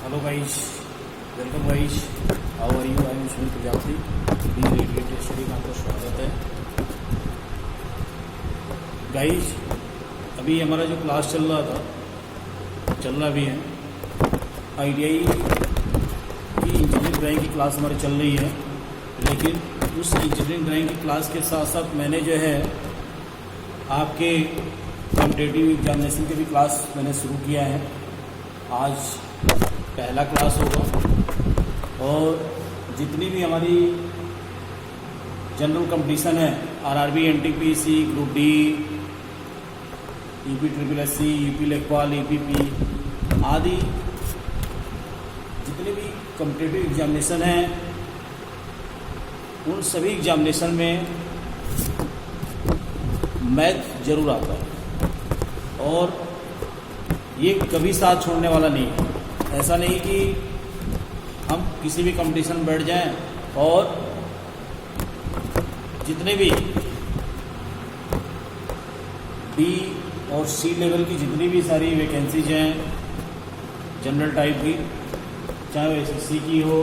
Hello guys, welcome guys. How are you? I am Sunil Prajapati. Radiated study का आपका स्वागत है गाइस। अभी हमारा जो क्लास चल रहा भी है, आईटीआई की इंजीनियरिंग ड्राइंग की क्लास हमारी चल रही है। लेकिन उस इंजीनियरिंग ड्राइंग की क्लास के साथ साथ मैंने जो है आपके कॉम्पिटिटिव एग्जामिनेशन की भी क्लास मैंने शुरू किया है। आज पहला क्लास होगा और जितनी भी हमारी जनरल कंपटीशन है, RRB, NTPC, group D, UP triple SC, UP लेखपाल, ईपीपी आदि जितने भी कॉम्पिटिटिव एग्जामिनेशन हैं, उन सभी एग्जामिनेशन में मैथ जरूर आता है और ये कभी साथ छोड़ने वाला नहीं है। ऐसा नहीं कि हम किसी भी कंपटीशन में बैठ जाएं और जितने भी डी और सी लेवल की जितनी भी सारी वैकेंसीज हैं जनरल टाइप की, चाहे वो एसएससी की हो,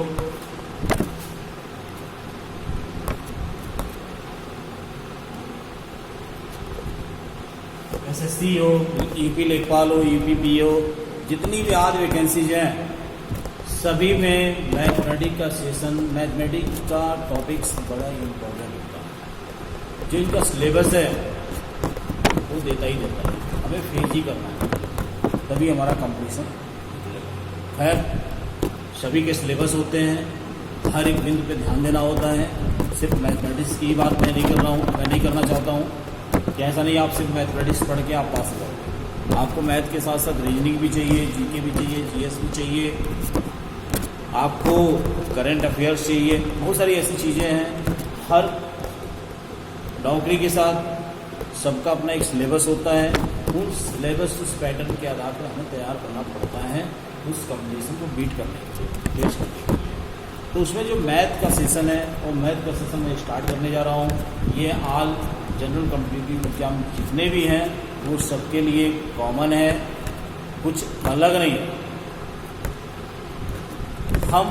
एसएससी हो, यूपी लेखपाल हो, यूपीपी हो, जितनी भी आज वैकेंसीज हैं सभी में मैथमेटिक्स का सेशन, मैथमेटिक्स का टॉपिक्स बड़ा इम्पोर्टेंट होता है। जो इनका सिलेबस है वो देता ही देता है, हमें फेज ही करना है, तभी हमारा कंपटीशन निकलेगा। खैर, सभी के सिलेबस होते हैं, हर एक बिंदु पे ध्यान देना होता है। सिर्फ मैथमेटिक्स की बात मैं नहीं करना चाहता हूँ कि ऐसा नहीं आप सिर्फ मैथमेटिक्स पढ़ के आप पास हो जाओ। आपको मैथ के साथ साथ रीजनिंग भी चाहिए, जीके भी चाहिए, जीएस भी चाहिए, आपको करंट अफेयर्स चाहिए, बहुत सारी ऐसी चीज़ें हैं। हर नौकरी के साथ सबका अपना एक सिलेबस होता है। उस सिलेबस, उस पैटर्न के आधार पर हमें तैयार करना पड़ता है उस कॉम्पिटिशन को बीट करने के लिए, फेस करने के लिए। तो उसमें जो मैथ का सेशन है वो मैथ का सेशन मैं स्टार्ट करने जा रहा हूँ। ये ऑल जनरल कॉम्पिटिटिव एग्जाम जितने भी हैं वो सबके लिए कॉमन है, कुछ अलग नहीं है। हम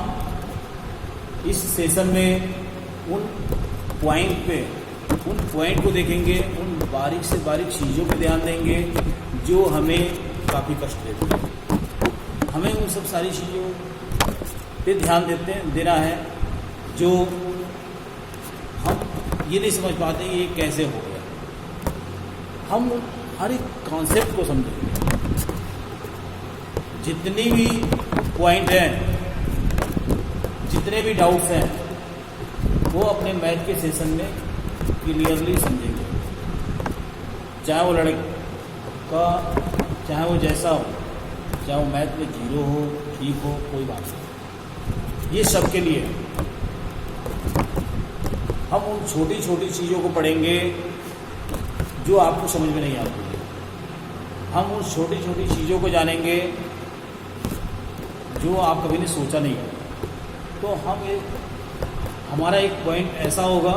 इस सेशन में उन पॉइंट को देखेंगे, उन बारीक से बारीक चीज़ों पे ध्यान देंगे जो हमें काफ़ी कष्ट देते हैं। हमें उन सब सारी चीज़ों पे ध्यान देना है जो हम ये नहीं समझ पाते ये कैसे हो गया। हम हर एक कॉन्सेप्ट को समझेंगे, जितनी भी पॉइंट हैं, जितने भी डाउट्स हैं, वो अपने मैथ के सेशन में क्लियरली समझेंगे। चाहे वो लड़का, चाहे वो जैसा हो, चाहे वो मैथ में 0 हो, ठीक हो, कोई बात नहीं, ये सबके लिए है। हम उन छोटी छोटी चीज़ों को पढ़ेंगे जो आपको समझ में नहीं आती। हम उन छोटी छोटी चीज़ों को जानेंगे जो आप कभी नहीं सोचा नहीं है। तो हमारा एक पॉइंट ऐसा होगा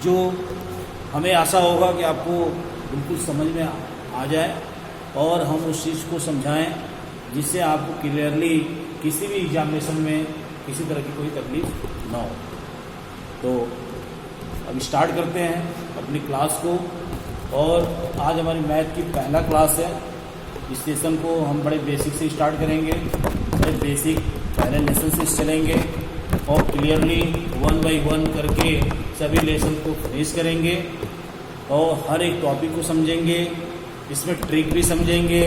जो हमें आशा होगा कि आपको बिल्कुल समझ में आ जाए और हम उस चीज़ को समझाएं जिससे आपको क्लियरली किसी भी एग्जामिनेशन में किसी तरह की कोई तकलीफ ना हो। तो अब स्टार्ट करते हैं अपनी क्लास को। और आज हमारी मैथ की पहला क्लास है। इस सेशन को हम बड़े बेसिक से स्टार्ट करेंगे, बड़े बेसिक पहले लेसन से चलेंगे और क्लियरली 1 बाय 1 करके सभी लेसन को फिनिश करेंगे और हर एक टॉपिक को समझेंगे। इसमें ट्रिक भी समझेंगे,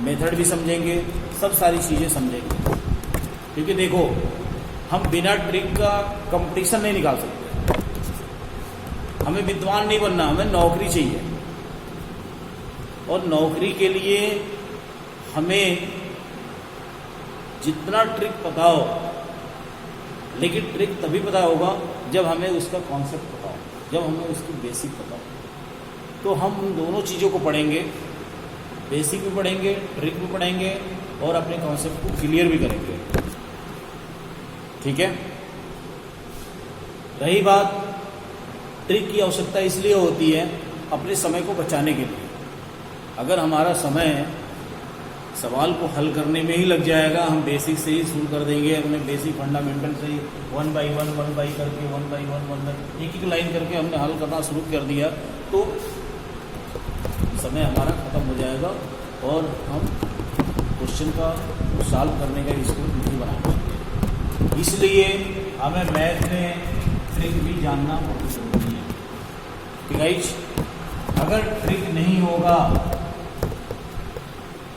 मेथड भी समझेंगे, सब सारी चीज़ें समझेंगे। क्योंकि देखो, हम बिना ट्रिक का कंपटीशन नहीं निकाल सकते। हमें विद्वान नहीं बनना, हमें नौकरी चाहिए और नौकरी के लिए हमें जितना ट्रिक पता हो, लेकिन ट्रिक तभी पता होगा जब हमें उसका कॉन्सेप्ट पता हो, जब हमें उसकी बेसिक पता हो। तो हम उन दोनों चीज़ों को पढ़ेंगे, बेसिक भी पढ़ेंगे, ट्रिक भी पढ़ेंगे और अपने कॉन्सेप्ट को क्लियर भी करेंगे। ठीक है। रही बात, ट्रिक की आवश्यकता इसलिए होती है अपने समय को बचाने के लिए। अगर हमारा समय सवाल को हल करने में ही लग जाएगा। हम बेसिक से ही शुरू कर देंगे, अपने बेसिक फंडामेंटल से ही वन बाई वन करके वन बाई एक लाइन करके हमने हल करना शुरू कर दिया तो समय हमारा ख़त्म हो जाएगा और हम क्वेश्चन का सॉल्व करने का स्कोर नहीं बना पाएंगे। इसलिए हमें मैथ में ट्रिक भी जानना बहुत ज़रूरी है। ठीक है, अगर ट्रिक नहीं होगा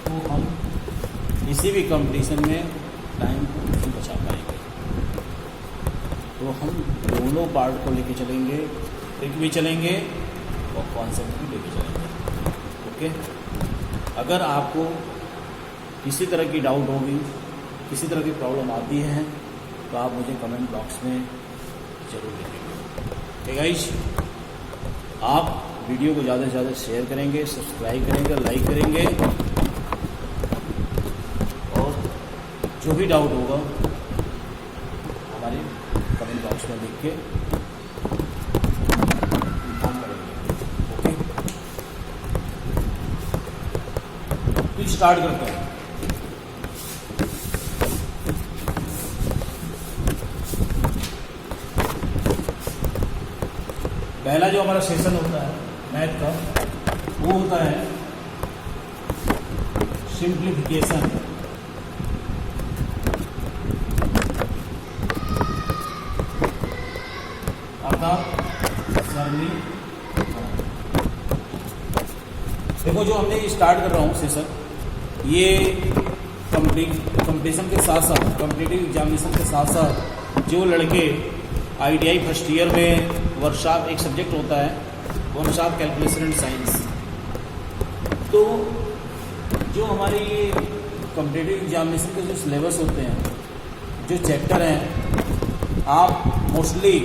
तो हम किसी भी कंपटीशन में टाइम को नहीं बचा पाएंगे। तो हम दोनों पार्ट को लेके चलेंगे, ट्रिक भी चलेंगे और कॉन्सेप्ट भी लेके चलेंगे। ओके, अगर आपको किसी तरह की डाउट होगी, किसी तरह की प्रॉब्लम आती है तो आप मुझे कमेंट बॉक्स में ज़रूर लिखेंगे। ठीक है गाइस, आप वीडियो को ज़्यादा से ज़्यादा शेयर करेंगे, सब्सक्राइब करेंगे, लाइक करेंगे और जो भी डाउट होगा हमारे कमेंट बॉक्स में लिख के इन्फॉर्म करेंगे। ओके, तो स्टार्ट करते हैं। पहला जो हमारा सेशन होता है मैथ का वो होता है सिंप्लीफिकेशन। अर्थात सरलीकरण। देखो, जो हमने स्टार्ट कर रहा हूँ सेशन, ये कंपटीशन के साथ साथ, कॉम्पिटिटिव एग्जामिनेशन के साथ साथ जो लड़के ITI फर्स्ट ईयर में वर्कशॉप एक सब्जेक्ट होता है, वर्कशॉप कैलकुलेशन एंड साइंस, तो जो हमारे ये कॉम्पिटिटिव एग्जामिनेशन के जो सिलेबस होते हैं, जो चैप्टर हैं, आप मोस्टली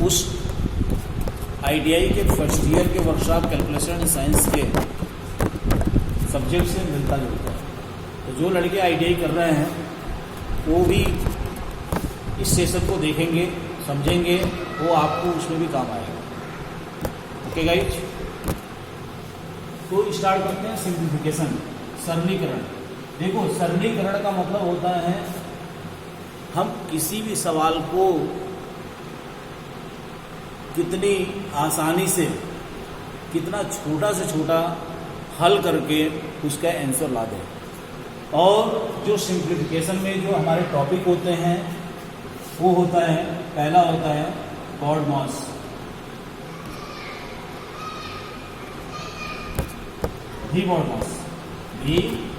उस ITI के फर्स्ट ईयर के वर्कशॉप कैलकुलेशन एंड साइंस के सब्जेक्ट से मिलता जुलता है। तो जो लड़के ITI कर रहे हैं वो भी इस सेशन को देखेंगे, समझेंगे, वो आपको उसमें भी काम आएगा। ओके गाइज, तो स्टार्ट करते हैं सिंप्लीफिकेशन, सरलीकरण। देखो, सरलीकरण का मतलब होता है हम किसी भी सवाल को कितनी आसानी से, कितना छोटा से छोटा हल करके उसका आंसर ला दें। और जो सिंप्लीफिकेशन में जो हमारे टॉपिक होते हैं वो होता है, पहला होता है BODMAS,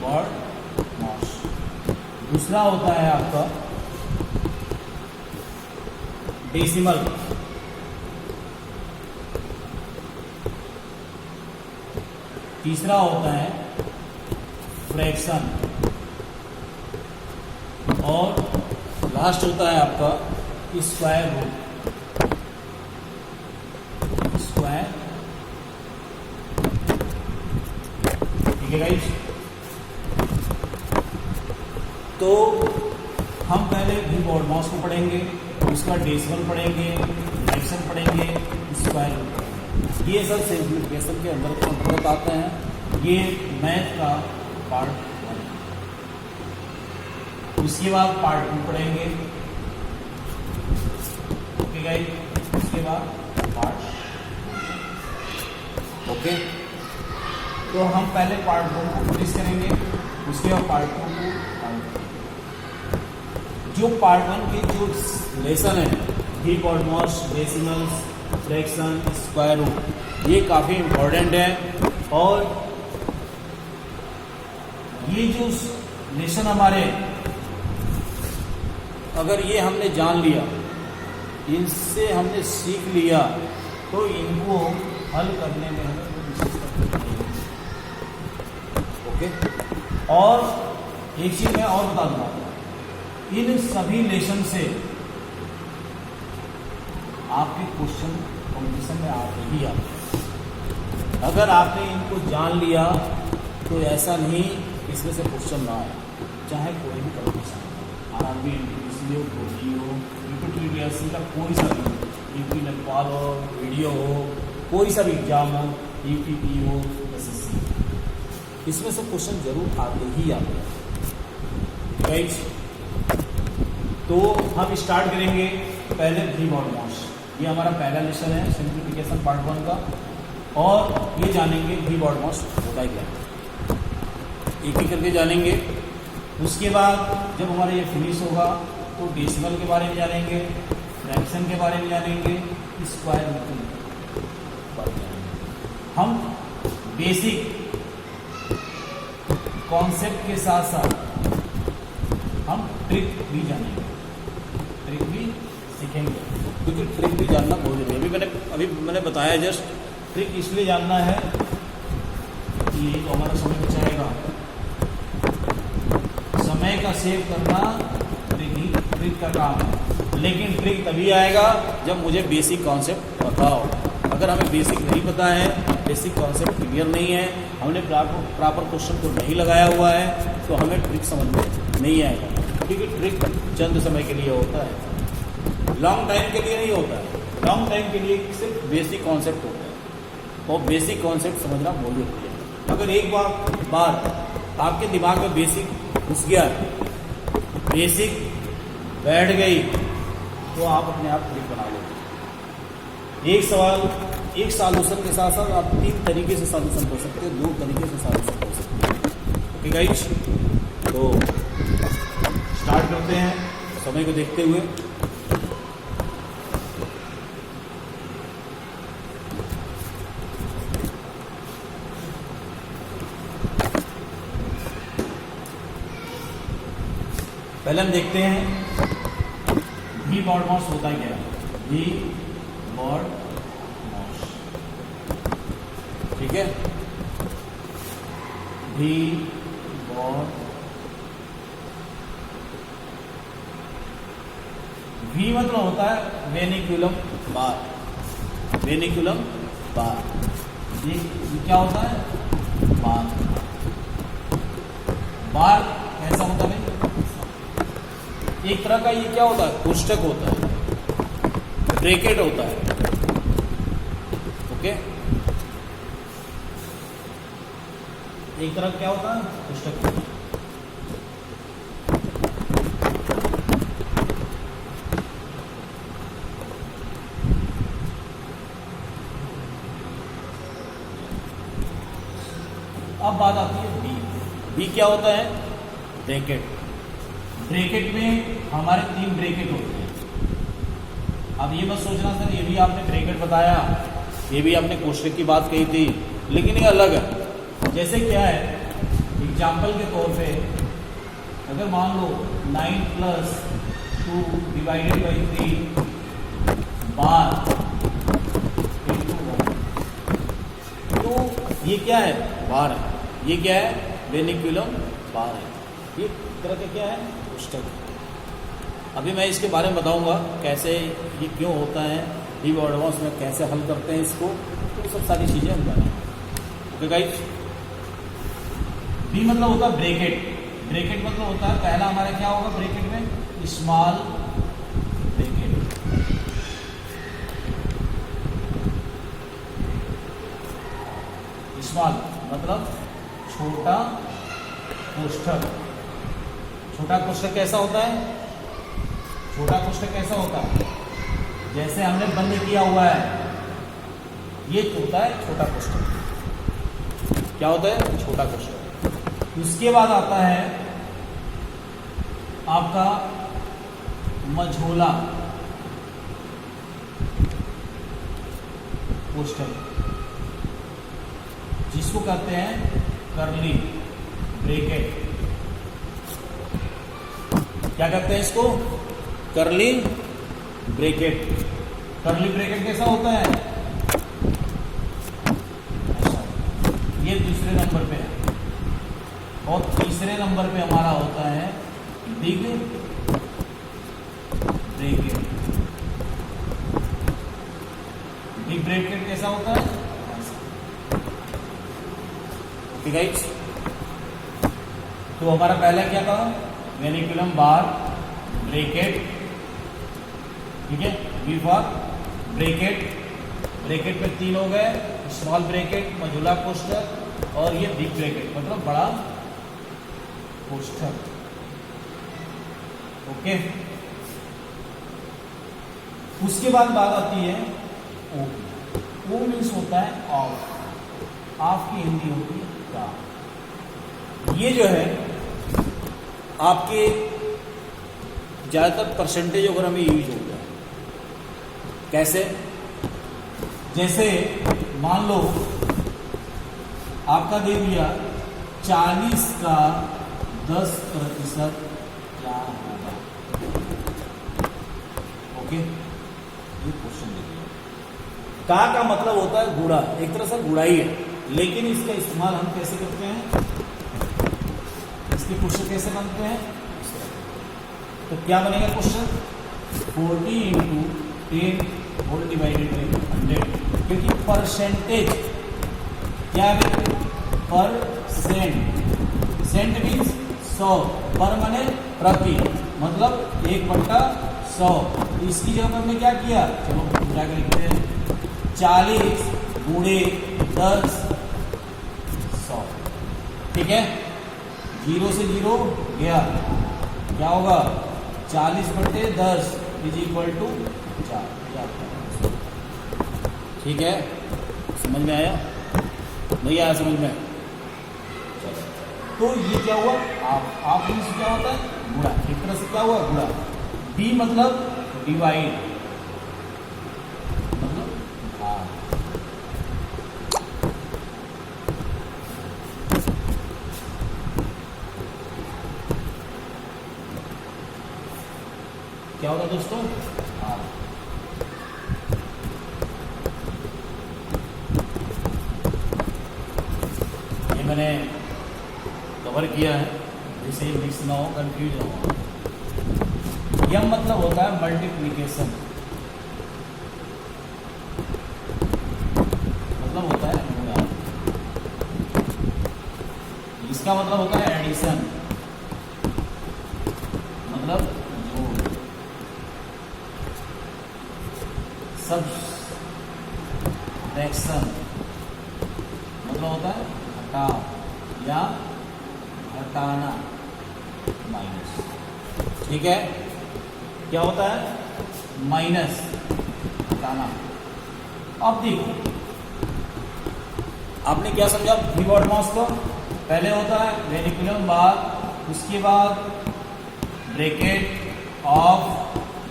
BODMAS। दूसरा होता है आपका डेसिमल। तीसरा होता है फ्रैक्शन और लास्ट होता है आपका स्क्वायर रूट। स्क्वायर, ठीक है गाइस। तो हम पहले BODMAS को पढ़ेंगे, उसका डेसिमल पढ़ेंगे, फ्रैक्शन पढ़ेंगे, स्क्वायर रूट पढ़ेंगे। ये सब सिंप्लीफिकेशन के अंतर्गत आते हैं। ये मैथ का पार्ट 1। उसके बाद पार्ट 2 पढ़ेंगे। ओके गाइस, उसके बाद पार्ट। ओके, तो हम पहले पार्ट 1 को फिनिश करेंगे, उसके बाद पार्ट 2 को। जो पार्ट 1 के जो लेसन है, BODMAS, decimals, fraction, square root, ये काफ़ी इम्पोर्टेंट है। और ये जो लेसन हमारे, अगर ये हमने जान लिया, इनसे हमने सीख लिया, तो इनको हल करने में हमें कोई विशेष तकलीफ नहीं होगी। ओके, और एक चीज मैं और बता दूंगा, इन सभी लेसन से आपके क्वेश्चन कॉम्पिटिशन में आते ही आते हैं। अगर आपने इनको जान लिया तो ऐसा नहीं इसमें से क्वेश्चन ना आए, चाहे कोई भी कॉम्पिटिशन, RRB, NTPC हो, POG हो, UPTPSC का कोई सा भी, UP लेखपाल हो, वीडियो हो, कोई सा भी एग्जाम हो, UPP हो, SSC, इसमें से क्वेश्चन जरूर आते ही आते हैं गाइस। तो हम स्टार्ट करेंगे पहले भी मॉड मॉस। ये हमारा पहला लेसन है सिंप्लीफिकेशन पार्ट 1 का, और ये जानेंगे भी मॉड मॉस होता है क्या, एक एक करके जानेंगे। उसके बाद जब हमारा ये फिनिश होगा तो डेसिमल के बारे में जानेंगे, फ्रैक्शन के बारे में जानेंगे, स्क्वायर रूट के बारे में जानेंगे। हम बेसिक कॉन्सेप्ट के साथ साथ हम ट्रिक भी जानेंगे, ट्रिक भी सीखेंगे, क्योंकि ट्रिक भी जानना बहुत जरूरी है। अभी मैंने बताया जस्ट, ट्रिक इसलिए जानना है कि तो हमारा समय बचाएगा। समय का सेव करना ट्रिक का काम है, लेकिन ट्रिक तभी आएगा जब मुझे बेसिक कॉन्सेप्ट पता हो। अगर हमें बेसिक नहीं पता है, बेसिक कॉन्सेप्ट क्लियर नहीं है, हमने प्रॉपर क्वेश्चन को नहीं लगाया हुआ है, तो हमें ट्रिक समझ में नहीं आएगा। क्योंकि ट्रिक चंद समय के लिए होता है, लॉन्ग टाइम के लिए नहीं होता है। लॉन्ग टाइम के लिए सिर्फ बेसिक कॉन्सेप्ट होता है, और बेसिक कॉन्सेप्ट समझना बहुत जरूरी है। अगर एक बार आपके दिमाग में बेसिक घुस गया, बेसिक बैठ गई, तो आप अपने आप ट्रिक बना लोगे। एक सॉल्यूशन के साथ साथ आप 3 तरीके से सॉल्यूशन कर सकते हो, 2 तरीके से सॉल्यूशन कर सकते हो। ओके गाइस, तो स्टार्ट करते हैं समय को देखते हुए। पहले हम देखते हैं भी मॉड मॉस होता है क्या, भी मॉड मॉस, ठीक है। भी मॉड, वी मतलब होता है वेनिकुलम बार, वेनिकुलम बार। ये क्या होता है, बार। बार कैसा होता है, एक तरह का ये क्या होता है, कोष्ठक होता है, ब्रैकेट होता है। ओके, एक तरह क्या होता है, कोष्ठक होता है। अब बात आती है बी। बी क्या होता है, ब्रैकेट। ब्रैकेट में हमारे 3 ब्रैकेट होते हैं। अब ये मत सोचना सर ये भी आपने ब्रैकेट बताया, ये भी आपने कोष्ठक की बात कही थी, लेकिन ये अलग है। जैसे क्या है, एग्जाम्पल के तौर पे अगर मान लो 9 + 2 / 3 बार × 1, तो ये क्या है, बार है। ये क्या है, वेनिकुलम बार है। ये तरह का क्या है, कोष्ठक। अभी मैं इसके बारे में बताऊंगा कैसे ये क्यों होता है, भी मॉड मॉस में कैसे हल करते हैं इसको, तो सब सारी चीजें हम जानेंगे। ओके गाइस, बी मतलब होता है ब्रैकेट। ब्रैकेट मतलब होता है, पहला हमारा क्या होगा ब्रैकेट में, स्मॉल ब्रैकेट। स्मॉल मतलब छोटा कोष्ठक। छोटा कोष्ठक कैसा होता है, छोटा कोष्ठक कैसा होता है, जैसे हमने बंद किया हुआ है, ये होता है छोटा कोष्ठक। क्या होता है, छोटा कोष्ठक। उसके बाद आता है आपका मझोला कोष्ठक, जिसको कहते हैं कर्ली ब्रैकेट। क्या कहते हैं इसको, कर्ली ब्रैकेट। कर्ली ब्रैकेट कैसा होता है, ये दूसरे नंबर पे है। और तीसरे नंबर पे हमारा होता है बिग ब्रैकेट। बिग ब्रैकेट कैसा होता है, ओके गाइस। तो हमारा पहला क्या था, वेनिकुलम बार ब्रैकेट, ठीक है। बी फॉर ब्रैकेट, ब्रैकेट में 3 हो गए, स्मॉल ब्रैकेट, मझोला कोष्ठक, और ये बिग ब्रैकेट मतलब बड़ा कोष्ठक। ओके, उसके बाद बात आती है ओ। ओ मीन्स होता है ऑफ। ऑफ की हिंदी होती है का। ये जो है आपके ज्यादातर परसेंटेज अगर हमें यूज होता है कैसे, जैसे मान लो आपका दे दिया 40 का 10% क्या होगा। ओके, ये क्वेश्चन दे दिया। का मतलब होता है गुणा, एक तरह से गुणाई है, लेकिन इसका इस्तेमाल हम कैसे करते हैं, इसके क्वेश्चन कैसे बनते हैं। तो क्या बनेगा question, 40 into 10 whole divided by 100, क्योंकि परसेंटेज क्या है, परसेंट, सेंट मीन्स 100, पर माने प्रति, मतलब 1/100। इसकी जगह पर हमने क्या किया, चलो पूरा कर लिखते हैं, 40 गुणे 10 100। ठीक है, 0 से 0 गया, क्या होगा 40/10 इज इक्वल टू 4। ठीक है, समझ में आया, नहीं आया समझ में। तो ये क्या हुआ, आप मीन्स क्या होता है, गुणा। एक तरह से क्या हुआ, गुणा। डी मतलब डिवाइड, मतलब भाग। क्या होगा दोस्तों, ये मैंने कवर किया है जिससे मिक्स ना हो, कंफ्यूज ना हो। यह मतलब होता है मल्टीप्लिकेशन, मतलब होता है गुणा। इसका मतलब होता है एडिशन, मतलब जोड़। सब्ट्रैक्शन मतलब होता है घटाव या हटाना, माइनस। ठीक है, क्या होता है, माइनस, हटाना। अब देखो आपने क्या समझा कीबोर्ड माउस को, पहले होता है रेडिकुलम बार, उसके बाद bracket, of,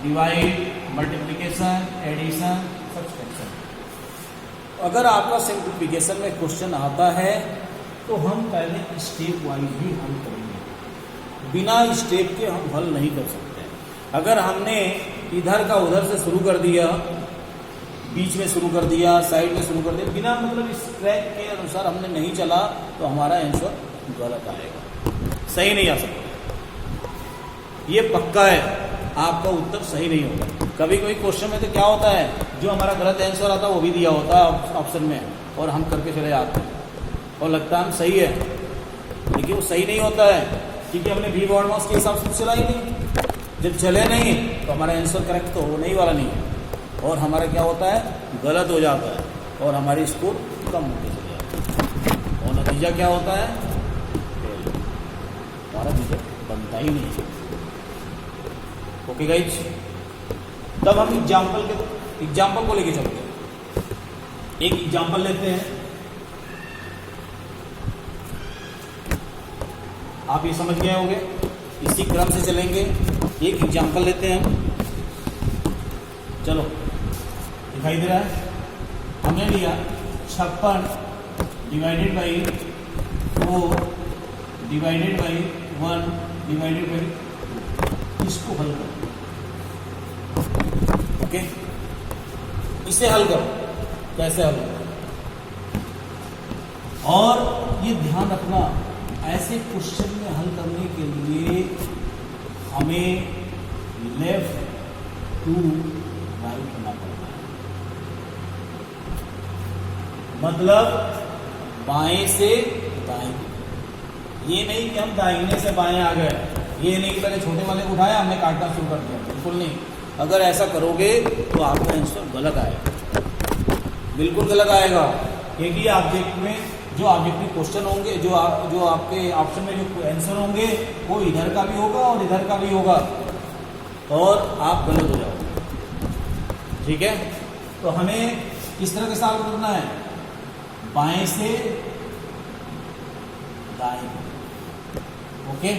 divide, multiplication, addition, subtraction. अगर आपका सिंप्लीफिकेशन में क्वेश्चन आता है तो हम पहले स्टेप वाइज ही हल करेंगे, बिना स्टेप के हम हल नहीं कर सकते। अगर हमने इधर का उधर से शुरू कर दिया, बीच में शुरू कर दिया, साइड में शुरू कर दिया, बिना मतलब इस ट्रैक के अनुसार हमने नहीं चला तो हमारा आंसर गलत आएगा, सही नहीं आ सकता। ये पक्का है, आपका उत्तर सही नहीं होगा। कभी कभी क्वेश्चन में तो क्या होता है, जो हमारा गलत आंसर आता है वो भी दिया होता है ऑप्शन में, और हम करके चले जाते हैं और लगता है हम सही है, लेकिन वो सही नहीं होता है, क्योंकि हमने वी बॉर्ड माउस के हिसाब से चला ही नहीं। जब चले नहीं तो हमारा आंसर करेक्ट तो होने ही वाला नहीं है, और हमारा क्या होता है, गलत हो जाता है, और हमारी स्कोर कम होती चली जाती है, और नतीजा क्या होता है, हमारा रिजल्ट बनता ही नहीं है। ओके गाइज, तब हम एग्जाम्पल को लेके चलते हैं। एक एग्जाम्पल लेते हैं, आप ये समझ गए होंगे, इसी क्रम से चलेंगे। एक एग्जाम्पल लेते हैं हम, चलो दिखाई दे रहा है, हमने लिया 56 divided by 4 divided by 1 divided by, इसको हल करो। ओके, इसे हल करो, कैसे हल करो। और ये ध्यान रखना, ऐसे क्वेश्चन में हल करने के लिए हमें लेफ्ट टू राइट करना पड़ता है, मतलब बाएं से दाएं। ये नहीं कि हम दाहिने से बाएं आ गए, ये नहीं कि पहले छोटे वाले को उठाया हमने काटना शुरू कर दिया, बिल्कुल नहीं। अगर ऐसा करोगे तो आपका आंसर गलत आएगा, बिल्कुल गलत आएगा, क्योंकि ऑब्जेक्ट में जो ऑब्जेक्टिव क्वेश्चन होंगे, जो आपके ऑप्शन में जो आंसर होंगे वो इधर का भी होगा और इधर का भी होगा, और आप गलत हो जाओगे। ठीक है, तो हमें किस तरह के सवाल करना है, बाएं से दाएं। ओके,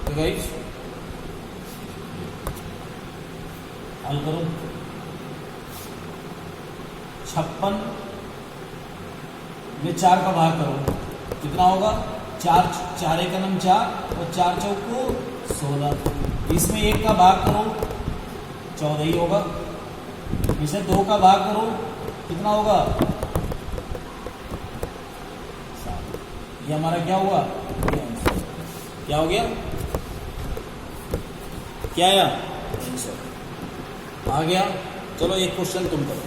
तो गाइस हल करो। 56 में 4 का भाग करो, कितना होगा, 4 4 एक नम 4 और 4 चौको 16। इसमें 1 का भाग करो 14 ही होगा। इसे 2 का भाग करो कितना होगा, 7। ये हमारा क्या हुआ, ये आंसर क्या हो गया, क्या आया, आंसर आ गया। चलो एक क्वेश्चन तुम करो,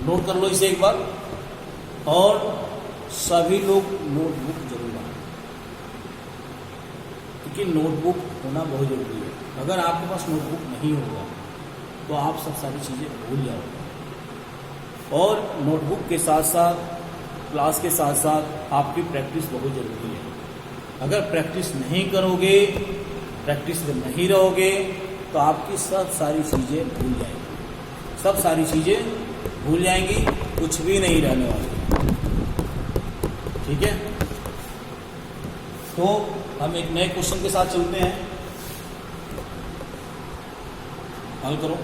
नोट कर लो इसे एक बार, और सभी लोग नोटबुक जरूर लाएं, क्योंकि नोटबुक होना बहुत जरूरी है। अगर आपके पास नोटबुक नहीं होगा तो आप सब सारी चीज़ें भूल जाओगे। और नोटबुक के साथ साथ, क्लास के साथ साथ आपकी प्रैक्टिस बहुत ज़रूरी है। अगर प्रैक्टिस नहीं करोगे, प्रैक्टिस में नहीं रहोगे, तो आपकी सब सारी चीज़ें भूल जाएंगी, सब सारी चीज़ें भूल जाएंगी, कुछ भी नहीं रहने वाली। ठीक है, तो हम एक नए क्वेश्चन के साथ चलते हैं, हल करो।